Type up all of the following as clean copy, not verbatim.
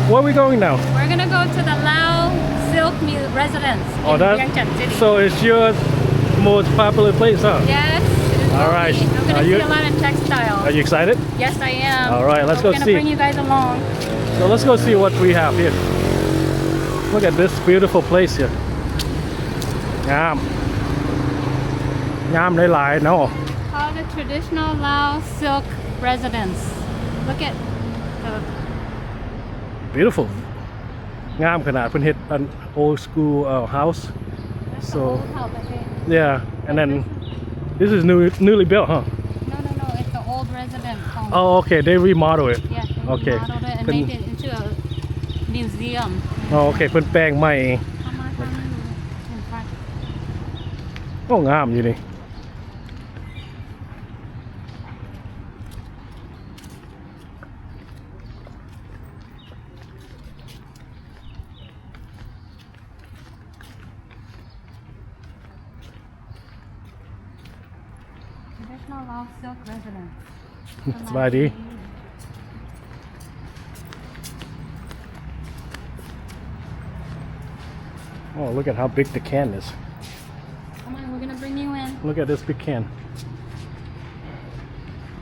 where are we going now? We're gonna go to the Lao Silk Residence in Vientiane City. So it's your most popular place, huh? Yes. All right. I'm gonna see a lot of textiles. Are you excited? Yes, I am. All right, let's so go we're see. gonna bring you guys along. So let's go see what we have here. Look at this beautiful place here. งามหลายๆเนาะ Called the traditional Lao Silk Residence. Look at the beautiful งามขนาดเพิ่นเฮ็ด an old school house so old house, I think. yeah and then this is newly built huh No, it's the old residence home. oh okay they remodel it Yeah, they okay remodeled it and made it into a museum. oh okay เพิ่นแปลงใหม่ Come on, in front. โอ้งามอยู่นี่ Traditional Lao Silk Residence. สบายดี Oh look at how big the can is Come on, we're gonna bring you in. look at this big can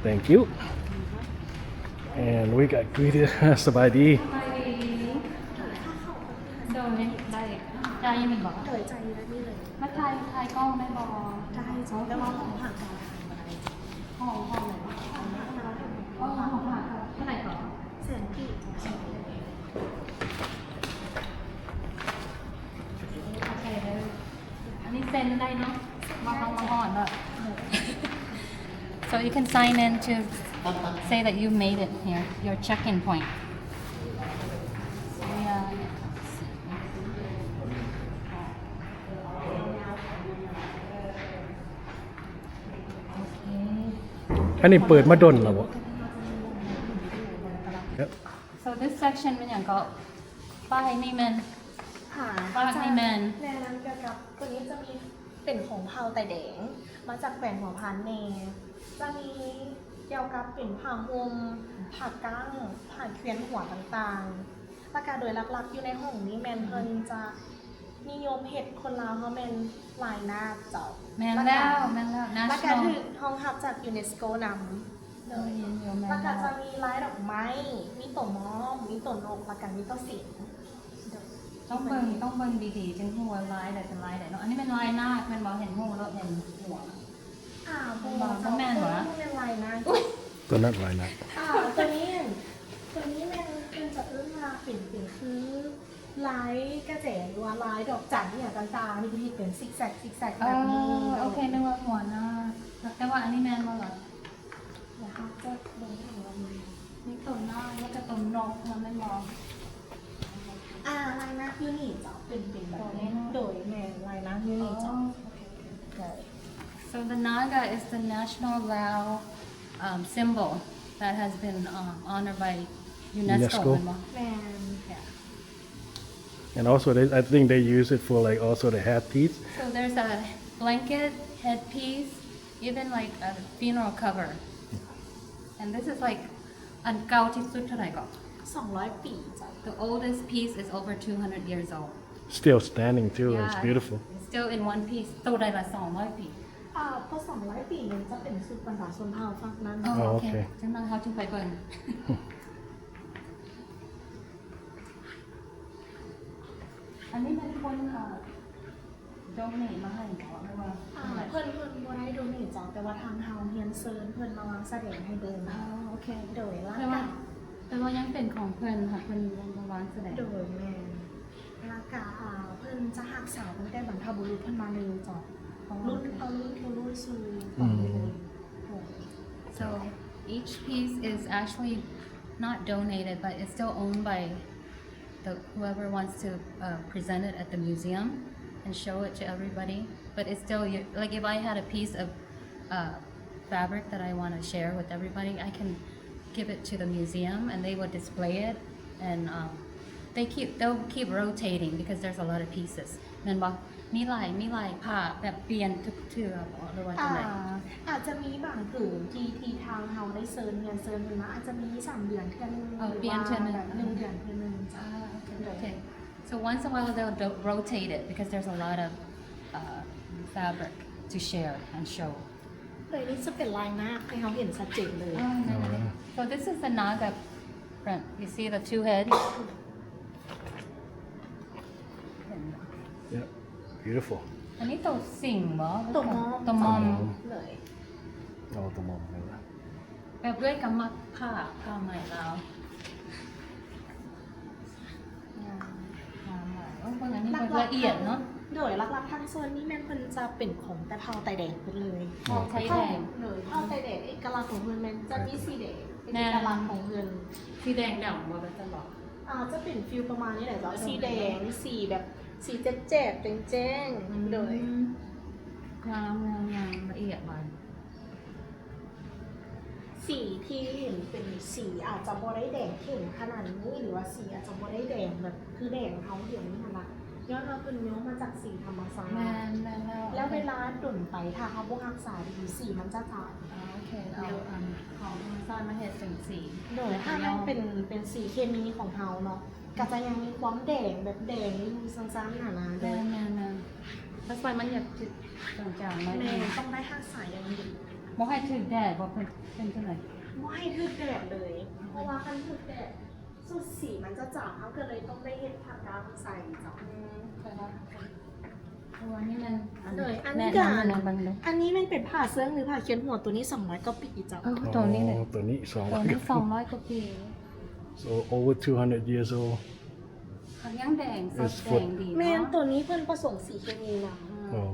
thank you and we got greeted สบายดี โดยได้ใจมีบอก โดยใจได้นี่เลย มาถ่ายกล้องได้บอก ได้จ้ะแล้วว่าของผักของ ห้องไหนห้องผักเท่าไหร่ก่อน แสนกี่ โอเคเลยอันนี้เซ็นได้เนาะมาก่อนเลย So you can sign in to say that you made it here, your check-in point. So yeah. อันนี้เปิดมาดนแล้วบ่ So this section มันอย่างก็ป้ายนี่มัน ค่ะ ป้ายนี่มัน แนะนำเกี่ยวกับตัวนี้จะมีเป็นของเผาไต่แดงมาจากแขวนหัวพานเนจะมีเกี่ยวกับเป็นผ้าห่มผ้ากั้งผ้าเขวียนหัวต่างๆประกาศโดยหลักๆอยู่ในห้องนี้แมนเพิ่นจะนิยมเฮ็ดคนลาวเขาเป็นลายหน้าเจ้า แม่นแล้ว ประกาศ national ถึงห้องรับจากยูเนสโกนำ โดยยินยอม ป แม่ ระ น กาศ แล้ จะ ว มีลายดอกไม้ มีต้นมอม มีต้นนกประกาศมีต้นสิง ต้องเบิ่งดีๆจึงหัวลายแต่เป็นลายไหนเนาะอันนี้เป็นลายหน้ามันบอกเห็นหัวแล้วเห็นหัว โบ ต้องแม่นเหรอ เป็นลายนะ ตัวนั้นลายนะ ตัวนี้แม่เป็นจะเอื้อมาเป็นคือลายกระแจหรือว่าลายดอกจันทร์อย่างต่างๆนี่คือเป็นซิกแซกแบบนี้ โอเคนึกว่าหัวหน้าแต่ว่าอันนี้แม่นบ่ล่ะ นะคะจะลงถึงวันนี้ มีต้นหน้าแล้วก็ต้นนกมันไม่มอง ลายหน้ายูนิตจะเป็นแบบนี้โดยแม่ลายหน้ายูนิตจะ So the naga is the national Lao symbol that has been honored by UNESCO. แม่ Yeah. and also I think they use it for like also the headpiece So there's a blanket, headpiece, even like a funeral cover. And this is like อันเก่าที่สุดเท่าไหร่ก่อน 200 ปีจ้ะ The oldest piece is over 200 years old. still standing too it's Yeah, beautiful It's still in one piece. ตัวใดละ200 ปี พอ200 ปีนึงจะเป็นสุดบรรดาชนเผ่าฝั่งนั้น โอเคจังนั้นเขาจึงไปเบิ่ง อันนี้เป็นคนโดเนทมาให้เหรอหรือว่า เพิ่นบ่ได้ดูนี่จ้ะแต่ว่าทางเฮาเฮียนเซิร์นเพิ่นมาแสดงให้เบิ่ง โอเค โดยละ แต่ว่ายังเป็นของเพิ่นค่ะเพิ่นวางแสดง โดยแม่ละกะเพิ่นจะรักษาตั้งแต่บรรพบุรุษเพิ่นมาเลยจ้ะรุ่นเอารุ่นคือรุ่นสู่ต่อไปเลย So each piece is actually not donated, but it's still owned by whoever wants to present it at the museum and show it to everybody. But it's still like if I had a piece of fabric that I want to share with everybody, I can give it to the museum and they will display it and they'll keep rotating because there's a lot of pieces. แม่นบ่มีหลายผ้าแบบเปลี่ยนทุกเทื่อบ่หรือว่าจังได๋ อาจจะมีบางผืนที่ทางเฮาได้เซิร์นเฮียนเซิร์นเพิ่นมาอาจจะมี3 เดือนเทื่อนึง เปลี่ยนเทื่อนึง 1 เดือนเทื่อนึง So once in a while they'll rotate it because there's a lot of fabric to share and show. เลยนี่จะเป็นลายนาคให้เขาเห็นชัดเจนเลย So this is the Naga print. You see the two heads? Yeah, beautiful. อันนี้ตัวสิงห์เหรอ ตัวมอม ตัวมอม เลย Oh, the mom. แบบด้วยกำมัดผ้าใหม่แล้วโอ้เพิ่งอันนี้เป็นละเอียดเนาะ โดยหลักๆทางโซนนี้แม่นเพิ่นจะเป็นของแต่เผาไตแดงไปเลย ทองไทยแดง โดยเผาไตแดงเอกลักษณ์ของเพิ่นแม่นจะมีสีแดงเป็นเอกลักษณ์ของเพิ่น สีแดงดำว่าเป็นตลอด จะเป็นฟิลประมาณนี้แหละจ้ะสีแดงสีแบบสีแจ๊ดๆแจ้งๆโดย งามละเอียดมัน สีที่เห็นเป็นสีอาจจะบ่ได้แดงเข้มขนาดนี้หรือว่าสีอาจจะบ่ได้แดงแบบคือแดงเขาเดี๋ยวนี้นะย้อนเราเป็นเนื้อมาจากสีธรรมชาติ แม่แล้วเวลาดุ่นไปถ้าเขาบ่รักษาดีสีมันจะจาง โอเคเอาของธรรมชาติมาเห็ดสี โดยถ้ามันเป็นสีเคมีของเขาเนาะก็จะยังมีความแดงแบบแดงอยู่ซ้ำๆหนาๆโดย แม่แล้วไฟมันอยากจิตจางๆไหม แม่ต้องได้ทักษะอย่างดี บอกให้ถึงแดดบอกเป็นเท่าไหร่ ไม่ให้ทึกแดดเลย เพราะว่าคันทึกแดดสุดสีมันจะจางเขาก็เลยต้องได้เห็ดผักกาดใส่จ้ะ แต่ว่าตัวนี้มัน เลยอันนี้ แนะ กัน นำมันบางเลย อันนี้มันเป็นผ้าเสื้อหรือผ้าเขียนหัวตัวนี้200ก็ปีจ้ะ ตัวนี้เลย ตัวนี้ ตัวนี้200กว่าปี So over 200 years old. เขายังแดงสดแดงดี แม่น เนาะ ตัวนี้เพิ่นผสมสีเคมีนะ Oh.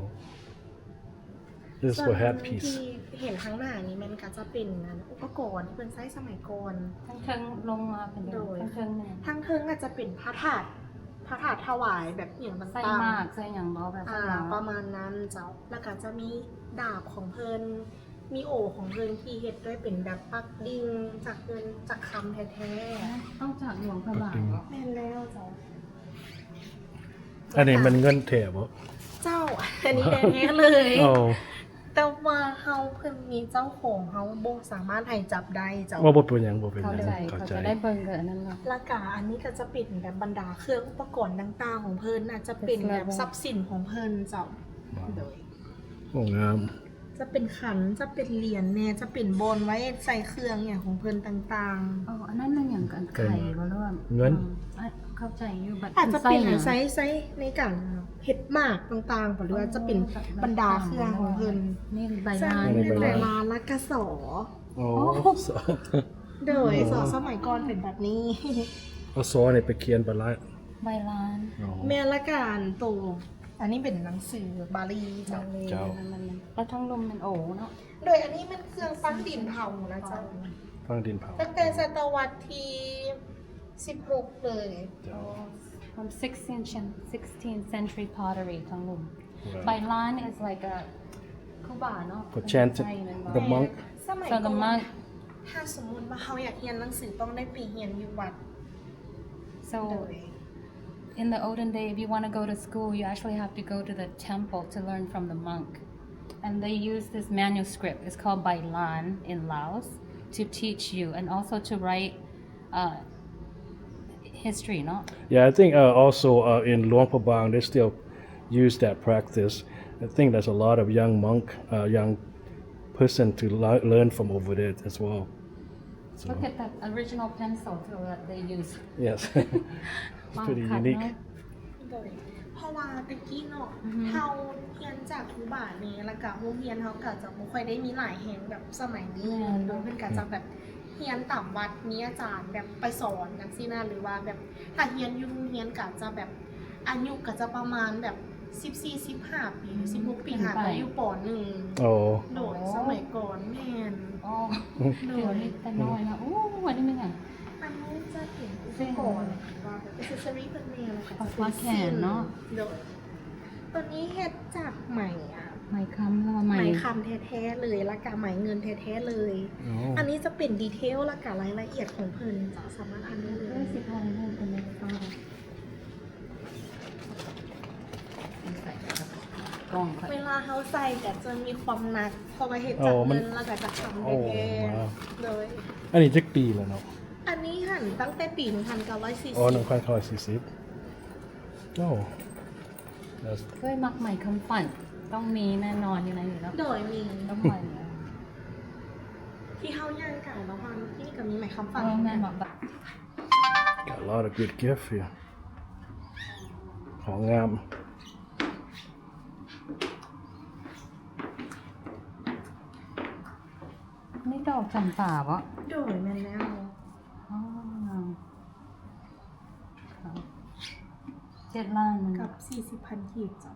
This is ส่วน for hat ที่ piece. เห็นข้างหน้านี้มันก็จะเป็นอุปกรณ์ที่เพิ่นใช้สมัยก่อน ทั้งเทิงลงมาเป็น โดย ทั้งเทิงเนี่ย ทางเทิงอาจจะเป็นพระธาตุถวายแบบอย่างต่างๆ ใส่มากใส่อย่างเบาแบบ ประมาณนั้นเจ้าแล้วก็จะมีดาบของเพิ่นมีโอของเพิ่นที่เฮ็ดด้วยเป็นแบบปักดิ่งจากเพิ่นจากคำแท้ ต้องจากหลวงพระบางเหรอ ๆแม่นแล้วเจ้า อันนี้มันเงินแถบเหรอ เจ้าอันนี้แท้ๆเลย Oh. แต่ว่าเฮาเพิ่นมีเจ้าของเฮาบ่สามารถให้จับได้เจ้า ว่าบ่เป็นหยังบ่เป็นห เข้า ยัง ใจ เข้า เขา ใจ จะได้เบิ่งกับอันนั้นเนาะ แล้วก็อันนี้ก็จะเป็นแบบบรรดาเครื่องอุปกรณ์ต่างๆของเพิ่นอาจจะเป็นแบบทรัพย์สินของเพิ่นเจ้าโดย โอ้งาม จะเป็นขันจะเป็นเหรียญแน่จะเป็นบนไว้ใส่เครื่องอย่างของเพิ่นต่าง อ๋ออันนั้นมันอย่างกันไข่บ่รู้ว่า เงิน เข้าใจอยู่บัด ๆ อาจจะเป็น หยัง ไซส์ในการเฮ็ดหมากต่างๆหรือว่าจะเป็นบรรดาเครื่องของเพิ่น นี่ใบ สร้า ลาง น เป็นหลายล้านและกระสอ โอ้สอ โดยสอสมัยก่อนเป็นแบบนี้ เอาซอเนี่ยไปเขียนไปละ ใบลาน อ๋อ แม่ละการตัวอันนี้เป็นหนังสือบาลีเจ้า เจ้า แล้วทั้งลมมันโอ้เนาะ โดยอันนี้มันเครื่องปั้นดินเผานะเจ้า ฟังดินเผา ตั้งแต่ศตวรรษที่16เลย เจ้า from 16th century pottery ทั้งลม Right. ใบลาน is like a คูบาเนาะ For chanting the monk สมัย so ก่อ the น monk ถ้าสมมติว่าเขาอยากเรียนหนังสือต้องได้ไปเรียนอยู่วัด so โดย in the olden day if you want to go to school you actually have to go to the temple to learn from the monk and they use this manuscript it's called Bailan in Laos to teach you and also to write history no Yeah, I think also in Luang Prabang they still use that practice. I think there's a lot of young monk, young person to learn from over there as well. So, look at that original pencil too that they use yes, it's pretty ขัด unique. เนาะ โดยเพราะว่าตะกี้เนาะเขาเรียนจากครูบานี้แล้วก็โรงเรียนเขาก็จะไม่ค่อยได้มีหลายแห่งแบบสมัยนี้โดยเพิ่นก็จะแบบเรียนต่ำวัดมีอาจารย์แบบไปสอนจังซี่นะหรือว่าแบบถ้าเรียนอยู่โรงเรียนก็จะแบบอายุก็จะประมาณแบบ14-15 ปี16 ปีหาไปอยู่ป .1 Oh, โดยสมัยก่อนแม่น อ๋อ โด เดี๋ยวย นี้แต่น้อยนะโอ้วันนี้มันอย่าง อันนี้จะเห็นอุปกรณ์ว่าแบบ accessory เพิ่นแม่นนะคะ ปลาแขนเนาะ โดยตัวนี้เฮ็ดจากไหมอ่ะ ไหมคำแล้วไหม ไหมคำแท้ๆเลยและกะไหมเงินแท้ๆเลย oh. อันนี้จะเป็นดีเทลและกะรายละเอียดของเพิ่นจะสามารถอ่านได้เล เอ้ ย ยสิพาเล่นเป็นอะไรก็ได้ใส่กล่องค่ะ เวลาเขาใส่ก็จะมีความหนักเพอมาเฮ็ดจาก อ๋อมัน เงินแล้วก็จะคำ โอ้ แท้ ว้าว ๆเลย อันนี้จักปีแล้วเนาะ อันนี้หันตั้งแต่ปี อ๋อ 1940 1940 Oh, that's เคยมักใหม่คำฝันต้องมีแน่นอนอยู่ในอยู่แล้ว โดยมี ต้องใหม่เลย ที่เฮาย่างกันแล้วความที่นี่ก็มีไหมคำฟัง แม่บอกแบบ got a lot of good gift here. ของงาม นี่ดอกจำป่าปะ โดยแม่นแล้ว อ๋อ7 ล้านมัน กับ 40,000 กีบจ้ะ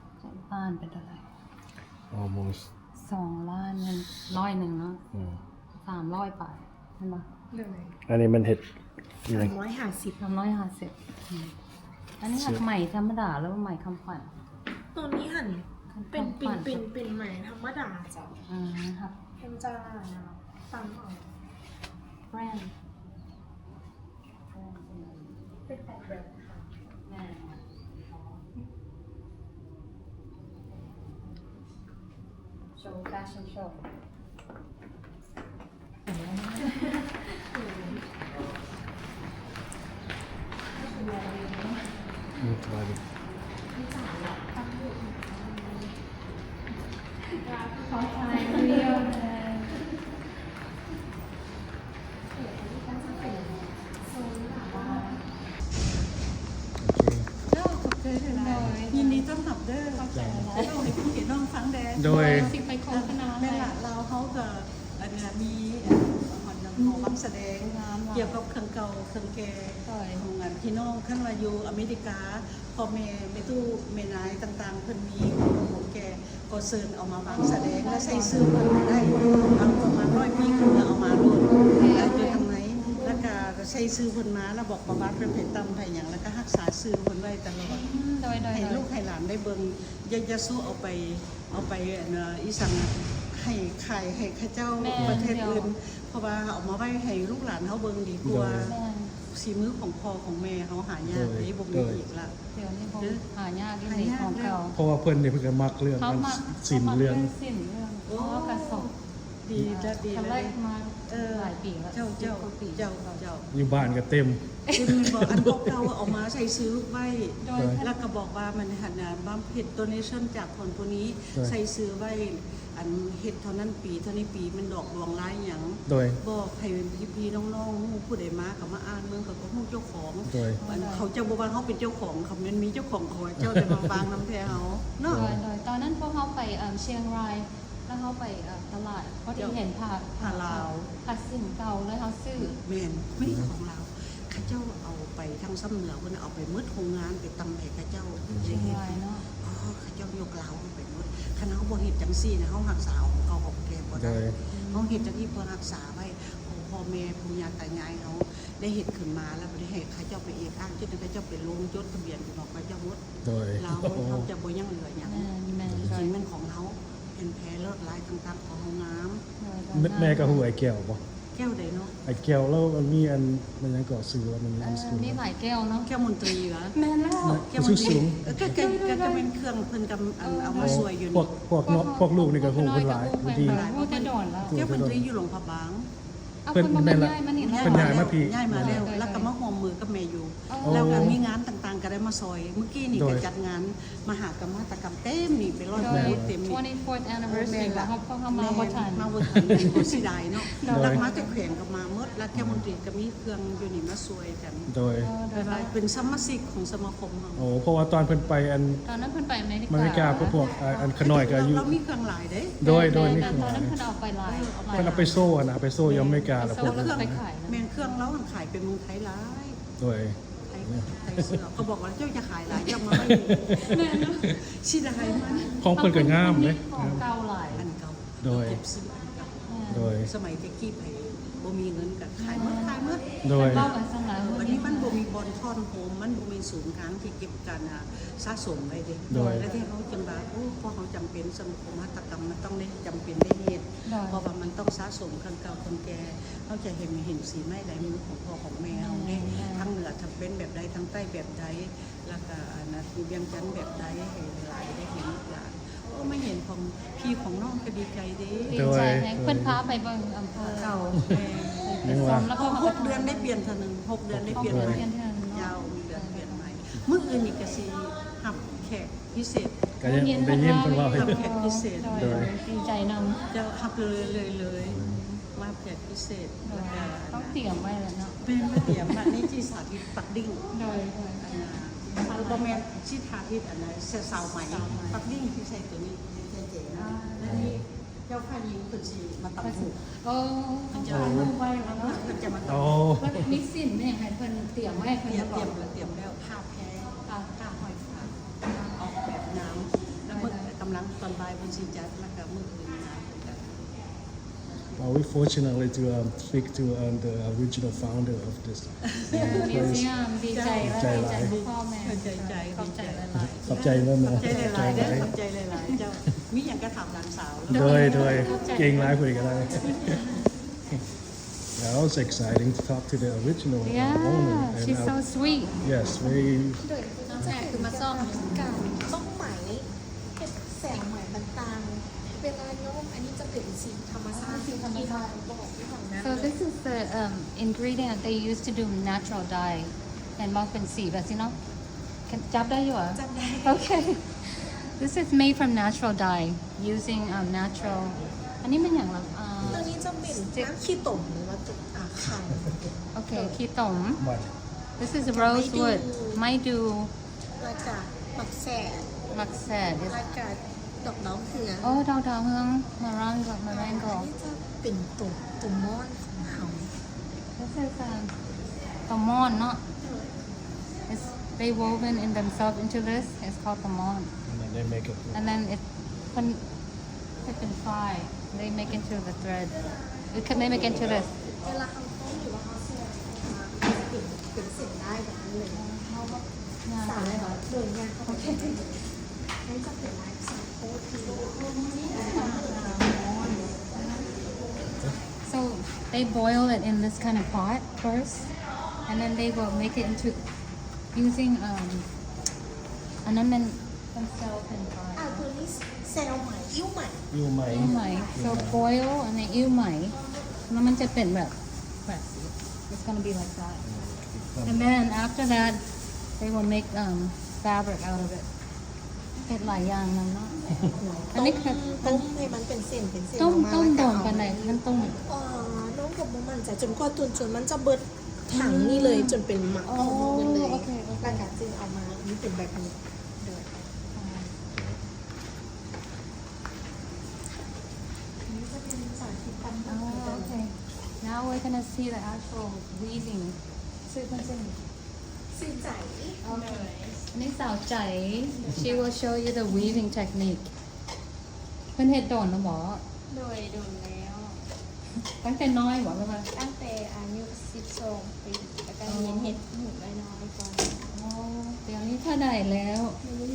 7 ล้านเป็นเท่าไหร่ almost 2 ล้านเงิน100เนาะ อืม 300บาทเห็นปะ โดย อันนี้มันเห็ดยังไง 350 350อันนี้หักใหม่ธรรมดาแล้วใหม่คำขวัญ ตัวนี้หันเป็นใหม่ธรรมดาจ้ะ หัก เป็นจะตามเอา แบรนด์ เป็นของแบรนด์ค่ะ แม่โชว์แฟชั่นโชว์ อืมสบายดี ขอถ่ายเดียวเลย โอเค ยินดีต้อนรับเด้อเข้าใจแล้วเราให้พี่น้องฟังแดง โดย สิไปโฆษณา แม่ละเราเขาก็อันนี้มีหอนำหอบังแสดงเกี่ยวกับเครื่องเก่าเครื่องแก่ของงานพี่น้องขั้นว่าอยู่อเมริกาพ่อแม่ไม่ตู้แม่นายต่างๆเพิ่นมีของแก่ก็เชิญเอามาบังแสดงและใส่ซื้อเพิ่นได้บางประมาณ100 ปีคือเอามาโลดแล้วอยู่ทางไหนแล้วก็ใช้ซื้อเพิ่นมาแล้วบอกประวัติเพิ่นเป็นตำไผหยังแล้วก็รักษาซื้อเพิ่นไว้ตลอด โดย ให้ลูกให้หลานได้เบิ่งอย่าสู้เอาไปอีสังให้ขายให้ข้าเจ้าประเทศอื่นเพราะว่าเอามาไว้ให้ลูกหลานเขาเบิ่งดีกว่า แม่ สีมือของพ่อของแม่เขาหายากไอ้บ่มีอีกละ เดี๋ยวนี้ผมหายากที่สีของเก่า เพราะว่าเพิ่นเนี่ยเพิ่นก็มักเรื่อง เขา มัน มา สินเรื่อง สิ้นเรื่องเพราะว่ากระสอบ ดีจะดี ทำ เล ไร ย มาหลายปีแล้ว เจ้า 10 กว่าปี อยู่บ้านก็เต็ม คือมันบอกอันเก่าๆเอามาใช้ซื้อลูกไว้ โดย แล้วก็บอกว่ามันหันบำเพ็ญโดเนชั่นจากคนผู้นี้ใส่ซื้อไว้อันเฮ็ดเท่านั้นปีเท่านี้ปีมันดอกดวงร้ายหยัง โดย บอกให้พี่ๆน้องๆหมู่ผู้ใดมาก็มาอ่านเมืองก็ฮู้เจ้าของ โดย เขาเจ้าบ่ว่าเขาเป็นเจ้าของเขามันมีเจ้าของขอเจ้าจะมาบางน้ำแท้เฮาเนาะ โดยตอนนั้นพวกเขาไปเชียงรายแล้วเขาไปตลาดก็ได้เห็นผ้าสินเก่าแล้วเขาซื้อ แม่นไม่ใช่ของเราข้าเจ้าเอาไปทางซ้ำเหนือเพิ่นเอาไปมืดโรงงานไปตำให้ข้าเจ้า เชียงรายเนาะ อ๋อข้าเจ้ายกเหล้าไปมืดคันเฮาบ่เฮ็ดจังซี่นะเฮารักษาของเก่าของแก่บ่ โด ได้ ย เฮาเฮ็ดจังที่เพื่อรักษาไว้ของพ่อแม่ปู่ย่าตายายเฮาได้เฮ็ดขึ้นมาแล้วบ่ได้ให้ข้าเจ้าไปเอกอ้างจนข้าเจ้าไปลงจดทะเบียนบอกข้าเจ้าหมด โดย เราเขาจะบ่ยังเหลืออย่าง แม่ จริงๆมันของเขาเป็นแพ้เลิศลายต่างๆของห้องน้ แม่ก็ฮู้ไอ้แก้วบ่ ำแก้วใดเนาะ ไอ้แก้วแล้วมันมีอันมันยังก่อซื้อว่ามันมีอันซื้อ มีหลายแก้วเนาะ แก้วมนตรีเหรอ แม่แล้ว แก้วมนตรีก็เป็นเครื่องเพิ่นกำเอามาสวยอยู่ พวกลูกนี่ก็ฮู้เพิ่นหลายบางที พูดจะโดนแล้ว แก้วมนตรีอยู่หลวงพระบาง เอาคนมาย้ายมานี่ เพิ่นย้ายมาพี่ ย้ายมาแล้วแล้วก็มาหอมมือกับแม่อยู่ แล้วก็มีงานต่างๆก็ได้มาซอย เมื่อกี้นี่ก็จัดงานมหากรรมเต็มนี่ไปร้อย โด ค ย นเต็มนี่ 24th anniversary แล้วเขามาบ่ทัน มาบ่ทันก็สิได้เนาะแล้วมาแต่แขวงก็มาหมดแล้วแก้วมนตรีก็มีเครื่องอยู่นี่มาสวยกัน โดย เป็นสมาชิกของสมาคมเรา โอ้เพราะว่าตอนเพิ่นไปอัน ตอนนั้นเพิ่นไปอเมริ อเมริกาพวกอันขน้อยก็อายุ เรามีเครื่องหลายเด้ โดยนี่ ต คือ อนนั้นเพิ่นเอาไปหลาย เพิ่นเอาไปโซ่นะไปโซ่ยังอเมริกาแล้วพวก แล้วไปขาย แม่นเครื่องเราขายเป็นเมืองไทยหลาย โดย ไทยเสือเขาบอกว่าเจ้าจะขายหลายเจ้ามาไม่ชิดายมัน ของเพิ่นก็งามเด้ ของเก่าหลาย อันเก่า โดย เก็บซื้ออันเก่า โดย สมัยเด็กกี้ไปบ่มีเงินก็ขายหมด โดย เล่ากันสมัย วันนี้มันบ่มีบอลทอนโฮมมันบ่มีศูนย์กลางที่เก็บกันสะสมไว้เด้ โดย แล้วที่เขาจังว่าโอ้พอเขาจำเป็นสังคมหัตถกรรมมันต้องได้จำเป็นได้เฮ็ด เพราะว่ามันต้องสะสมคนเก่าคนแก่เขาจะเห็นสีไม้ลายมือของพ่อของแม่เราเนี่ยทั้งเหนือทั้งเป็นแบบใดทั้งใต้แบบใดแล้วก็นะเวียงจันทร์แบบใดให้หลายได้เห็นหลานโอ้ไม่เห็นของพี่ของน้องก็ดีใจเด้ ดีใจแฮงเพิ่นพาไปเบิ่งอำเภอ เก่า ไปซ้อมแล้วก็ 6 เดือนได้เปลี่ยนเท่านึง6 เดือนได้เปลี่ยนใหม่ยาวมีเดือนเปลี่ยนใหม่มื้ออื่นอีกก็สิ กพิเศษ ก็ยังได้ยินเพิ่นว่าให้ ทำแขกพิเศษ โดยดีใจนำ จะฮับเลยมาแขกพิเศษแล้วก็ ต้องเตรียมไว้แล้วเนาะ เป็นมาเตรียมอันนี้ที่สาธิตปักดิ่ง โดย แล้วก็แม่ที่สาธิตอันนั้นสาวใหม่ปักดิ่งที่ใส่ตัวนี้เจ๋งๆแล้วนี่เจ้าพายิงเพิ่นสิมาตัดหู โอ้ต้องถ่ายรูปไว้แล้วเนาะ เพิ่นจะมาตัด โอ้ แล้วมีสินเนี่ยให้เพิ่นเตรียมไว้เพิ่น เตรีย จะ ม บอก แล้วผ้าแพ้ผ้าหอยฝากออกแบบน้ำแล้วเมื่อกำลังตอนบ่ายเพิ่นสิจัดแล้วก็มื้ออื่นน้ำเพิ่นจะ we fortunately to speak to the original founder of this มิว place เซียมดีใจและดีใจพ่อแม่ ใจ ขอบใจหลาย ขอบใจเริ่มนะ ใจหลายๆเด้อขอบใจหลายๆเจ้ามีหยังก็ถามหลานสาวแล้ว โดยเก่งหลายคุยกันได้ That was exciting to talk to the originalๆ Yeah owner she's so and sweet yes very โดยที่จะคือมาซ่อมการต้องไหมเฮ็ดแสงไหมต่างๆเวลาโน้มอันนี้จะเป็นสีธรรมชาติที่ทางบอกที่ฝั่งนั้น So this is the ingredient they used to do natural dye เห็นบอกเป็นสีแบบนี้เนาะจับได้อยู่เหรอ จำได้ Okay this is made from natural dye using natural อันนี้มันอย่างไร ตัวนี้จะเป็นน้ำขี้ตมหรือว่าตุ่ไข่ โอเคขี้ตม much This is rosewood ไม้ดู แล้วก็ปักแสด มักแสด แล้วก็ดอกน้องเขือ โอ้ดาวเฮืองมารังกับมาแรงกอ อันนี้จะเป็นตุ่มม้อนของเฮา This is tamon, not. It's they woven in themselves into this. It's called tamon, and then they make it and then it's been fried. They make into the thread. It can they make into this. เวลาเขาต้มหรือว่าเขาแช่เป็นเส้นได้แบบนี้เลย Yeah. สายโดยงานเขาแค่นี่จะเป็นลายสายโคตร So they boil it in this kind of pot first, and then they will make it into using อันนั้นมันthemselves in fry. ตัวนี้เซลล์ใหม่ยิ้วใหม่ you อิ่วไหม so boil อันนี้อิ่วไหมแล้วมันจะเป็นแบบ it's gonna be like that and then after that they will make fabric out of it เป็นหลายอย่างนะเนาะอันนี้คือ ต้มให้มันเป็นเส้นเป็นเส้น ต้ม ออกมา ต้ม แล้ว โด ก็ นกันไหนมันต้ม น้องกับโมมันจะจนกว่าจนมันจะเบิดถังนี่เลยจนเป็นหมักออกมาหมดเลย โอเคโอเค แล้วก็จึงเอามานี่เป็นแบบนี้เดี๋ยวนี่จะเป็นสารที่ปั้น Oh, okay. Now we're gonna see the actual weaving. ซื้อมันจะมี สีใจ อันนี้สาวใจ She will show you the weaving technique เพิ่นเฮ็ดโดนแล้วบ่ โดยโดนแล้ว ตั้งแต่น้อยบ่ว่า ตั้งแต่อายุ12 ปีแล้วก็เรียนเฮ็ดหมูน้อยๆก่อน อ๋อเดี๋ยวนี้เท่าใดแล้ว อายุ24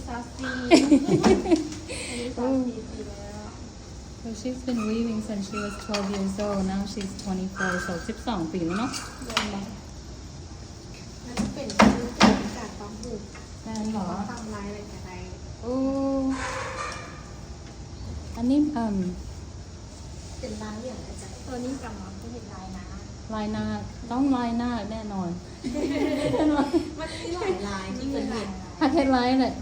อายุ24ปีแล้ว So she's been weaving since she was 12 years old. Now she's 24, so 12 ปีแล้วเนาะ เรียนแบบ มันจะเป็นการปั๊มหู ได้เหรอ ทำลายอะไรกันไร โอ้อันนี้เป็นลายอย่างไรจ๊ะ ตัวนี้กำลังจะเห็นลายนะ ลายหน้าต้องลายหน้าแน่นอน มันมีหลายลายที่เป็นเห็น ถ้าเฮ็ดลายเนี่ย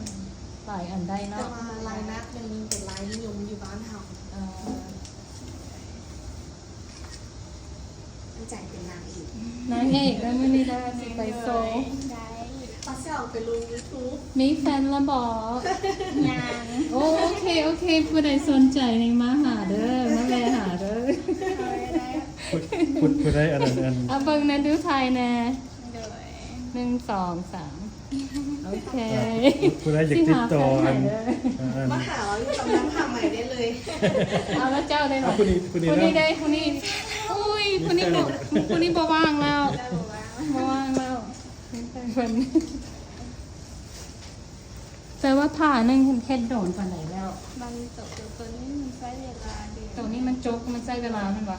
หลายอันได้ แต่ เนาะ ว่าลายนัดมันเป็นลายนิยมอยู่บ้านเฮา มันจ่ายเป็นนางอีก นางเอกแล้วมื้อนี้ได้สิไปโซ ได้ ป้าเสี่ยวไปลง YouTube มีแฟนแล้วบ่ งาน โอเคผู้ใดสนใจนี่มาหาเด้อมาแวะหาเด้อ เอาไว้ได้ put ได้อันนั้น เอาเบิ่งนะดูไทยแน่ โดย 1 2 3โอเค ผู้ใดอยากติดต่ออัน มาหาเราอยู่ตำน้ำผ้าใหม่ได้เลย เอาแล้วเจ้าได้ไหม ผู้นี้ คนนี้ได้คนนี้อุ้ยคนนี้บอกคนนี้บ่ว่างแล้ว ได้บอกว่า บ่ว่างแล้วเป็นแปลว่าผ่าหนึงเฮ็ดโดนปานใดแล้ว มันตกตัวนี้มันใช้เวลาเดือน ตัวนี้มันจกมันใช้เวลามันบ่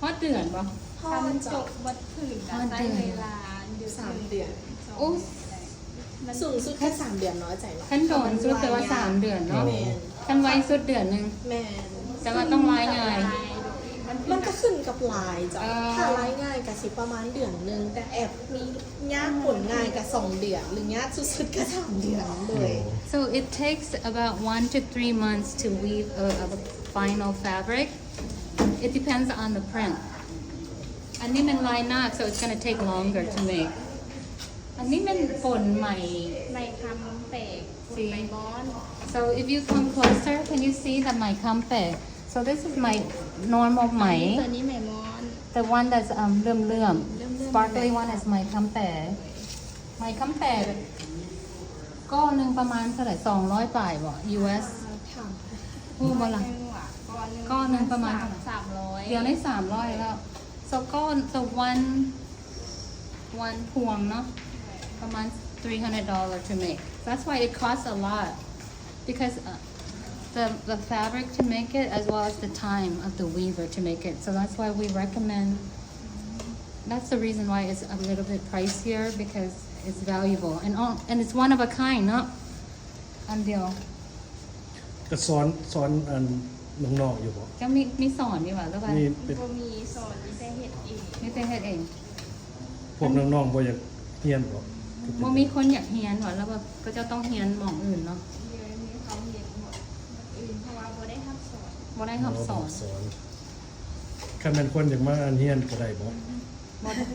ฮอดเดือนบ่ พ่อ ถ้ามัน จ จ บบ วัดผืนก็ใช้เวลาเดือน 3 เดือน โอ้ มัน สูงสุดแค่3 เดือนน้อยใจหรอ ขั้นโดนสุดแต่ว่า3 เดือนเนาะ แมน ขั้นไวสุดเดือนหนึง แมน แต่ว่าต้องลายง่าย ลาย อ มันก็ขึ้นกับลายจ้ะ อ่า ถ้าลายง่ายก็สิประมาณเดือนหนึงแต่แอบมียากผลง่ายก็2 เดือนหรือยากสุดๆก็3 เดือนเลย So it takes about 1 to 3 months to weave a final fabric. It depends on the print. อันนี้มันลายนาค so it's going to take longer to make. อันนี้มันฝนใหม่ ใบคำเปก See? ใบม้อน So if you come closer, can you see that my kampe? So this is my normal ตัว mai. นี้ใบม้อน The one that's เลื่อม Lươm-lươm. sparkly one is my kampe. My kampe ก็หนึงประมาณเท่าไหร่200ปลายบ่ US ค่ะ พูดบ่ล่ะ ก้อนหนึ่งประมาณ 300 เดี๋ยวได้300แล้ว so ก้อน so one พวงเนาะประมาณ$300 to make. That's why it costs a lot because the fabric to make it as well as the time of the weaver to make it. So that's why we recommend. That's the reason why it's a little bit pricier because it's valuable and it's one of a kind เนาะอันเดียว ก็สอนอันน้องๆอยู่บ่ จะมีสอนดีกว่าแล้วกัน นี่เป็น บ่มีสอนมีแต่เฮ็ดเอง นี่เป็นเฮ็ดเอง พวกน้องๆบ่อยากเรียนบ่ บ่มีคนอยากเรียนหรอแล้วแบบก็จะต้องเรียนหม่องอื่นเนาะ เดี๋ยวนี้เขาเฮ็ดหมดอื่นเพราะว่าบ่ได้รับสอน บ่ได้รับสอน คันแม่นคนอยากมาอันเรียนก็ได้บ่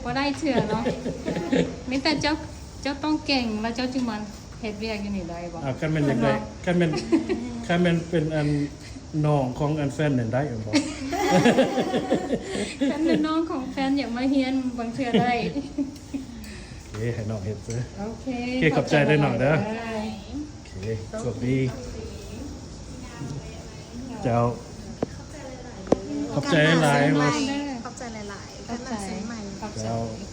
บ่ได้เชื่อเนาะ มีแต่เจ้าต้องเก่งแล้วเจ้าจึงมาเฮ็ดเวียกอยู่นี่ได้บ่ คันแม่นอยากได้คันแม่นเป็นอันน้องของอันแฟนนั่นได้บ่ ฉันเป็นน้องของแฟนอยากมาเรียนบางเทื่อได้ โอเคให้น้องเฮ็ดซื้อ โอเค โอเคขอบใจด้วยหน่อยเด้อ ได้ โอเคสวัสดีเจ้าขอบใจหลายๆว่า ขอบใจหลายๆเป็นหนังสือใหม่ ขอบใจ เจ้า ข